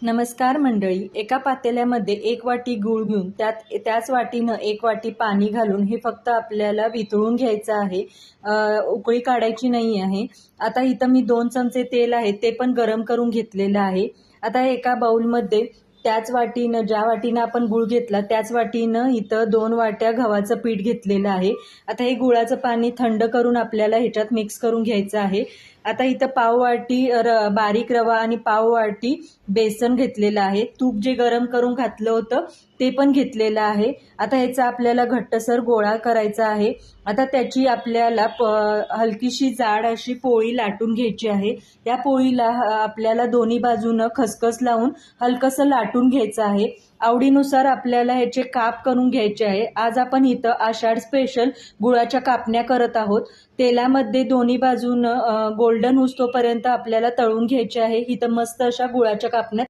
नमस्कार मंडळी, एका पातेल्यामध्ये 1 वाटी गूळ घेऊन त्याच वाटीनं 1 वाटी पाणी घालून हे फक्त आपल्याला वितळून घ्यायचं आहे. उकळी काढायची नाही आहे. आता इथं मी 2 चमचे तेल आहे ते पण गरम करून घेतलेलं आहे. आता एका बाउलमध्ये त्याच वाटीनं ज्या वाटीनं आपण गूळ घेतला त्याच वाटीनं इथं 2 वाट्या गव्हाचं पीठ घेतलेलं आहे. आता हे गुळाचं पाणी थंड करून आपल्याला ह्याच्यात मिक्स करून घ्यायचं आहे. आता इथं पाव वाटी बारीक रवा आणि पाव वाटी बेसन घेतलेलं आहे. तूप जे गरम करून घातलं होतं ते पण घेतलेलं आहे. आता ह्याचा आपल्याला घट्टसर गोळा करायचा आहे. आता त्याची आपल्याला हलकीशी जाड अशी पोळी लाटून घ्यायची आहे. या पोळीला आपल्याला दोन्ही बाजूनं खसखस लावून हलकंसं लाटून घ्यायचं आहे. आवडीनुसार आपल्याला ह्याचे काप करून घ्यायचे आहे. आज आपण इथं आषाढ स्पेशल गुळाच्या कापण्या करत आहोत. तेलामध्ये दोन्ही बाजूनं गोल्डन होईस्तोपर्यंत आपल्याला तळून घ्यायचे आहे. इथं मस्त अशा गुळाच्या कापण्या